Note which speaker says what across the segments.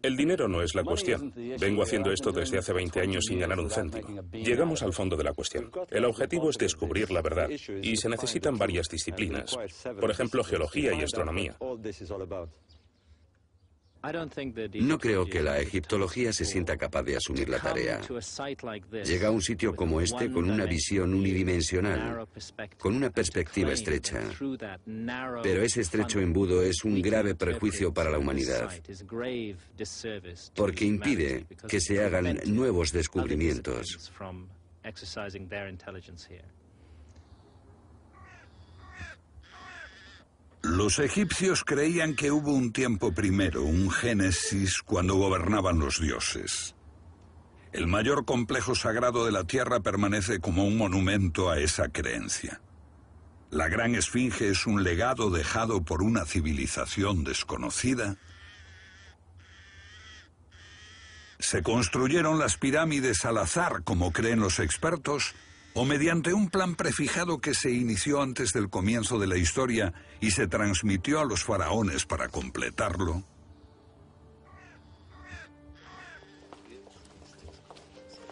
Speaker 1: El dinero no es la cuestión. Vengo haciendo esto desde hace 20 años sin ganar un céntimo. Llegamos al fondo de la cuestión. El objetivo es descubrir la verdad, y se necesitan varias disciplinas. Por ejemplo, geología y astronomía.
Speaker 2: No creo que la egiptología se sienta capaz de asumir la tarea. Llega a un sitio como este con una visión unidimensional, con una perspectiva estrecha. Pero ese estrecho embudo es un grave prejuicio para la humanidad, porque impide que se hagan nuevos descubrimientos.
Speaker 3: Los egipcios creían que hubo un tiempo primero, un Génesis, cuando gobernaban los dioses. El mayor complejo sagrado de la Tierra permanece como un monumento a esa creencia. La Gran Esfinge es un legado dejado por una civilización desconocida. ¿Se construyeron las pirámides al azar, como creen los expertos, o mediante un plan prefijado que se inició antes del comienzo de la historia y se transmitió a los faraones para completarlo?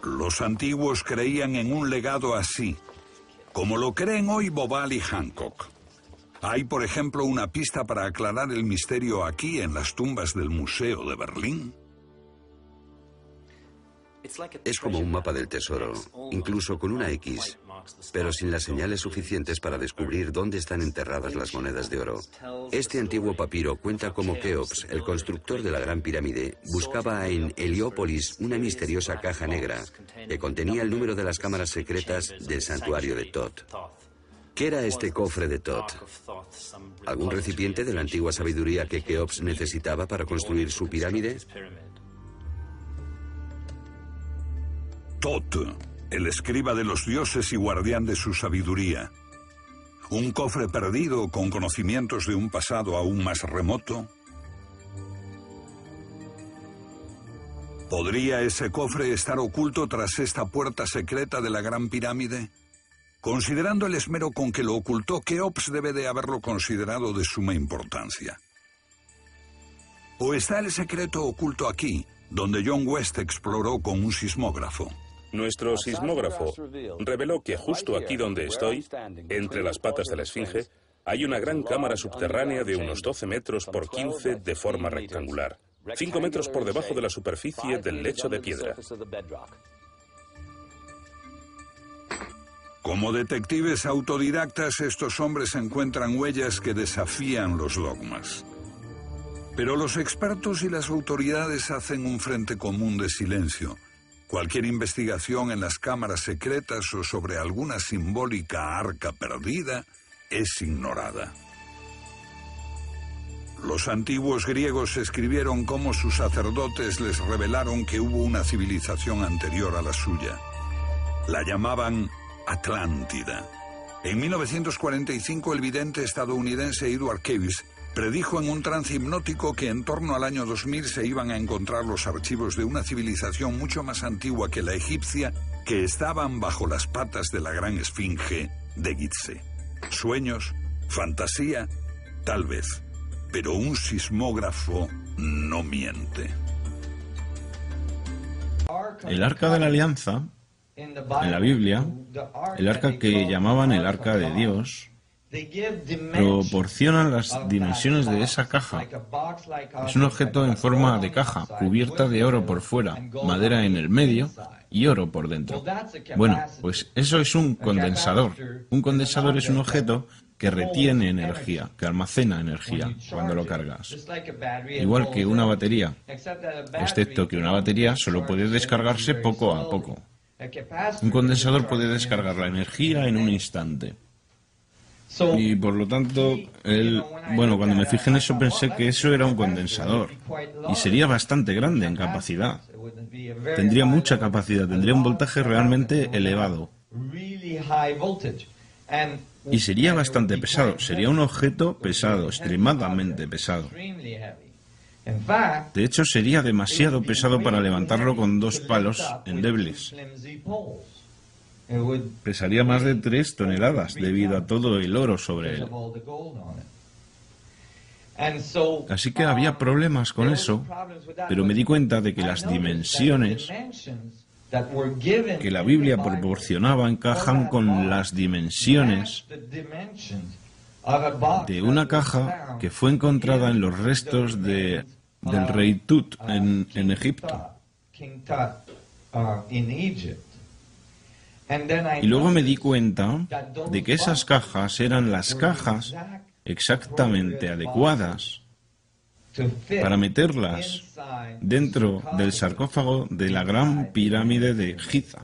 Speaker 3: Los antiguos creían en un legado así, como lo creen hoy Bobal y Hancock. Hay, por ejemplo, una pista para aclarar el misterio aquí en las tumbas del Museo de Berlín.
Speaker 2: Es como un mapa del tesoro, incluso con una X, pero sin las señales suficientes para descubrir dónde están enterradas las monedas de oro. Este antiguo papiro cuenta cómo Keops, el constructor de la Gran Pirámide, buscaba en Heliópolis una misteriosa caja negra que contenía el número de las cámaras secretas del santuario de Thoth. ¿Qué era este cofre de Thoth? ¿Algún recipiente de la antigua sabiduría que Keops necesitaba para construir su pirámide?
Speaker 3: Thoth, el escriba de los dioses y guardián de su sabiduría. ¿Un cofre perdido con conocimientos de un pasado aún más remoto? ¿Podría ese cofre estar oculto tras esta puerta secreta de la Gran Pirámide? Considerando el esmero con que lo ocultó, Keops debe de haberlo considerado de suma importancia. ¿O está el secreto oculto aquí, donde John West exploró con un sismógrafo?
Speaker 1: Nuestro sismógrafo reveló que justo aquí donde estoy, entre las patas de la Esfinge, hay una gran cámara subterránea de unos 12 metros por 15 de forma rectangular, 5 metros por debajo de la superficie del lecho de piedra.
Speaker 3: Como detectives autodidactas, estos hombres encuentran huellas que desafían los dogmas. Pero los expertos y las autoridades hacen un frente común de silencio. Cualquier investigación en las cámaras secretas o sobre alguna simbólica arca perdida es ignorada. Los antiguos griegos escribieron cómo sus sacerdotes les revelaron que hubo una civilización anterior a la suya. La llamaban Atlántida. En 1945 el vidente estadounidense Edward Cavís predijo en un trance hipnótico que en torno al año 2000 se iban a encontrar los archivos de una civilización mucho más antigua que la egipcia, que estaban bajo las patas de la Gran Esfinge de Gizeh. Sueños, fantasía, tal vez, pero un sismógrafo no miente.
Speaker 4: El Arca de la Alianza, en la Biblia, el arca que llamaban el Arca de Dios, proporcionan las dimensiones de esa caja. Es un objeto en forma de caja, cubierta de oro por fuera, madera en el medio y oro por dentro. Bueno, pues eso es un condensador. Un condensador es un objeto que retiene energía, que almacena energía cuando lo cargas. Igual que una batería, excepto que una batería solo puede descargarse poco a poco. Un condensador puede descargar la energía en un instante. Y por lo tanto, cuando me fijé en eso pensé que eso era un condensador. Y sería bastante grande en capacidad. Tendría mucha capacidad, tendría un voltaje realmente elevado. Y sería bastante pesado, sería un objeto pesado, extremadamente pesado. De hecho, sería demasiado pesado para levantarlo con 2 palos endebles. Pesaría más de 3 toneladas debido a todo el oro sobre él. Así que había problemas con eso, pero me di cuenta de que las dimensiones que la Biblia proporcionaba encajan con las dimensiones de una caja que fue encontrada en los restos del rey Tut en Egipto. Y luego me di cuenta de que esas cajas eran las cajas exactamente adecuadas para meterlas dentro del sarcófago de la Gran Pirámide de Giza.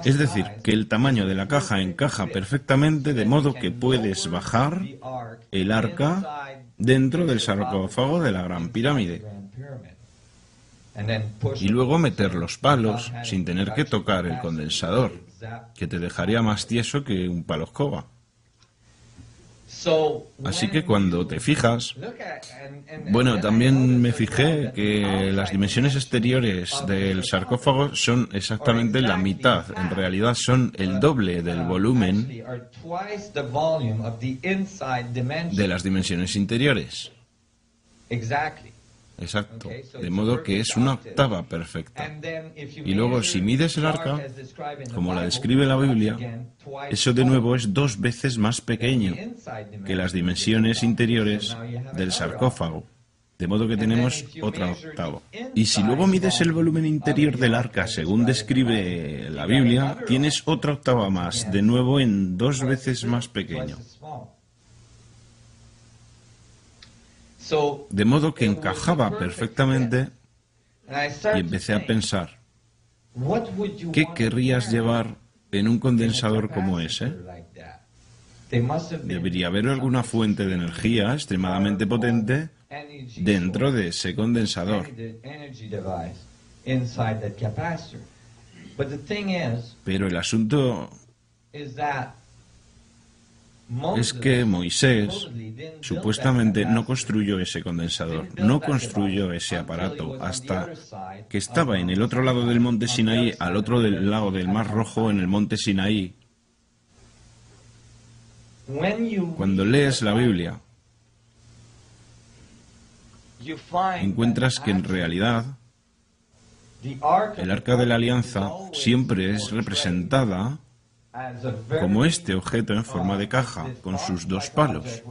Speaker 4: Es decir, que el tamaño de la caja encaja perfectamente, de modo que puedes bajar el arca dentro del sarcófago de la Gran Pirámide y luego meter los palos sin tener que tocar el condensador, que te dejaría más tieso que un palo escoba. Así que cuando te fijas, bueno, también me fijé que las dimensiones exteriores del sarcófago son exactamente la mitad, en realidad son el doble del volumen de las dimensiones interiores. Exacto, de modo que es una octava perfecta. Y luego, si mides el arca, como la describe la Biblia, eso de nuevo es 2 veces más pequeño que las dimensiones interiores del sarcófago, de modo que tenemos otra octava. Y si luego mides el volumen interior del arca, según describe la Biblia, tienes otra octava más, de nuevo en 2 veces más pequeño. De modo que encajaba perfectamente y empecé a pensar, ¿qué querrías llevar en un condensador como ese? Debería haber alguna fuente de energía extremadamente potente dentro de ese condensador. Pero el asunto es que Moisés supuestamente no construyó ese condensador, no construyó ese aparato hasta que estaba en el otro lado del monte Sinaí, al otro lado del Mar Rojo, en el monte Sinaí. Cuando lees la Biblia, encuentras que en realidad el Arca de la Alianza siempre es representada como este objeto en forma de caja, con sus 2 palos,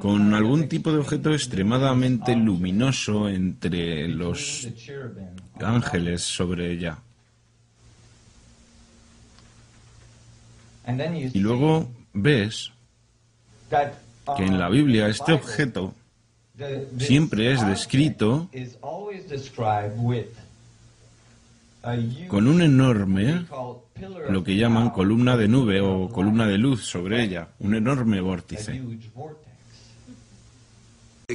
Speaker 4: con algún tipo de objeto extremadamente luminoso entre los ángeles sobre ella. Y luego ves que en la Biblia este objeto siempre es descrito con un enorme, lo que llaman columna de nube o columna de luz sobre ella, un enorme vórtice.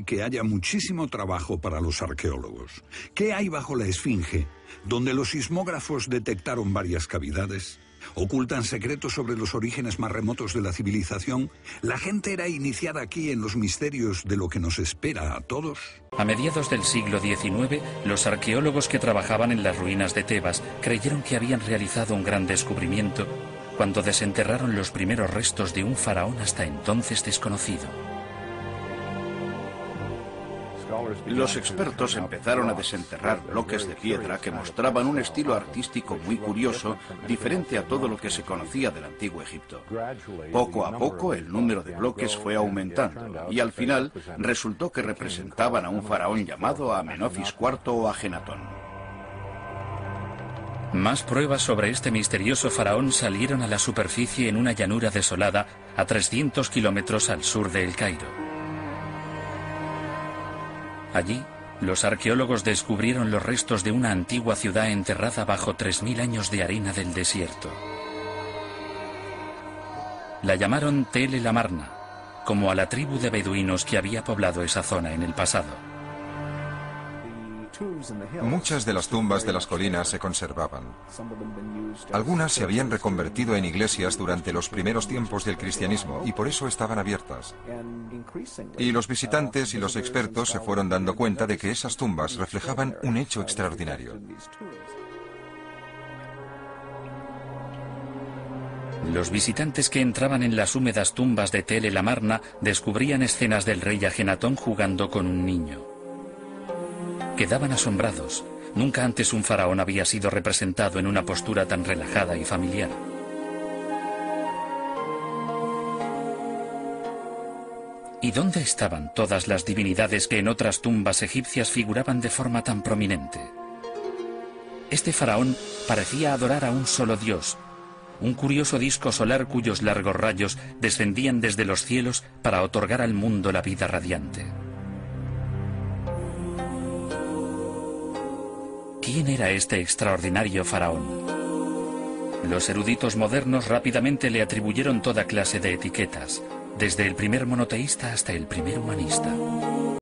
Speaker 3: Que haya muchísimo trabajo para los arqueólogos. ¿Qué hay bajo la Esfinge, donde los sismógrafos detectaron varias cavidades? ¿Ocultan secretos sobre los orígenes más remotos de la civilización? ¿La gente era iniciada aquí en los misterios de lo que nos espera a todos?
Speaker 5: A mediados del siglo XIX, los arqueólogos que trabajaban en las ruinas de Tebas creyeron que habían realizado un gran descubrimiento cuando desenterraron los primeros restos de un faraón hasta entonces desconocido.
Speaker 6: Los expertos empezaron a desenterrar bloques de piedra que mostraban un estilo artístico muy curioso, diferente a todo lo que se conocía del antiguo Egipto. Poco a poco el número de bloques fue aumentando y al final resultó que representaban a un faraón llamado Amenofis IV o Ajenatón.
Speaker 5: Más pruebas sobre este misterioso faraón salieron a la superficie en una llanura desolada a 300 kilómetros al sur de El Cairo. Allí, los arqueólogos descubrieron los restos de una antigua ciudad enterrada bajo 3000 años de arena del desierto. La llamaron Tel el Amarna, como a la tribu de beduinos que había poblado esa zona en el pasado.
Speaker 7: Muchas de las tumbas de las colinas se conservaban. Algunas se habían reconvertido en iglesias durante los primeros tiempos del cristianismo y por eso estaban abiertas. Y los visitantes y los expertos se fueron dando cuenta de que esas tumbas reflejaban un hecho extraordinario.
Speaker 5: Los visitantes que entraban en las húmedas tumbas de Tel el Amarna descubrían escenas del rey Ajenatón jugando con un niño. Quedaban asombrados. Nunca antes un faraón había sido representado en una postura tan relajada y familiar. ¿Y dónde estaban todas las divinidades que en otras tumbas egipcias figuraban de forma tan prominente? Este faraón parecía adorar a un solo dios, un curioso disco solar cuyos largos rayos descendían desde los cielos para otorgar al mundo la vida radiante. ¿Quién era este extraordinario faraón? Los eruditos modernos rápidamente le atribuyeron toda clase de etiquetas, desde el primer monoteísta hasta el primer humanista.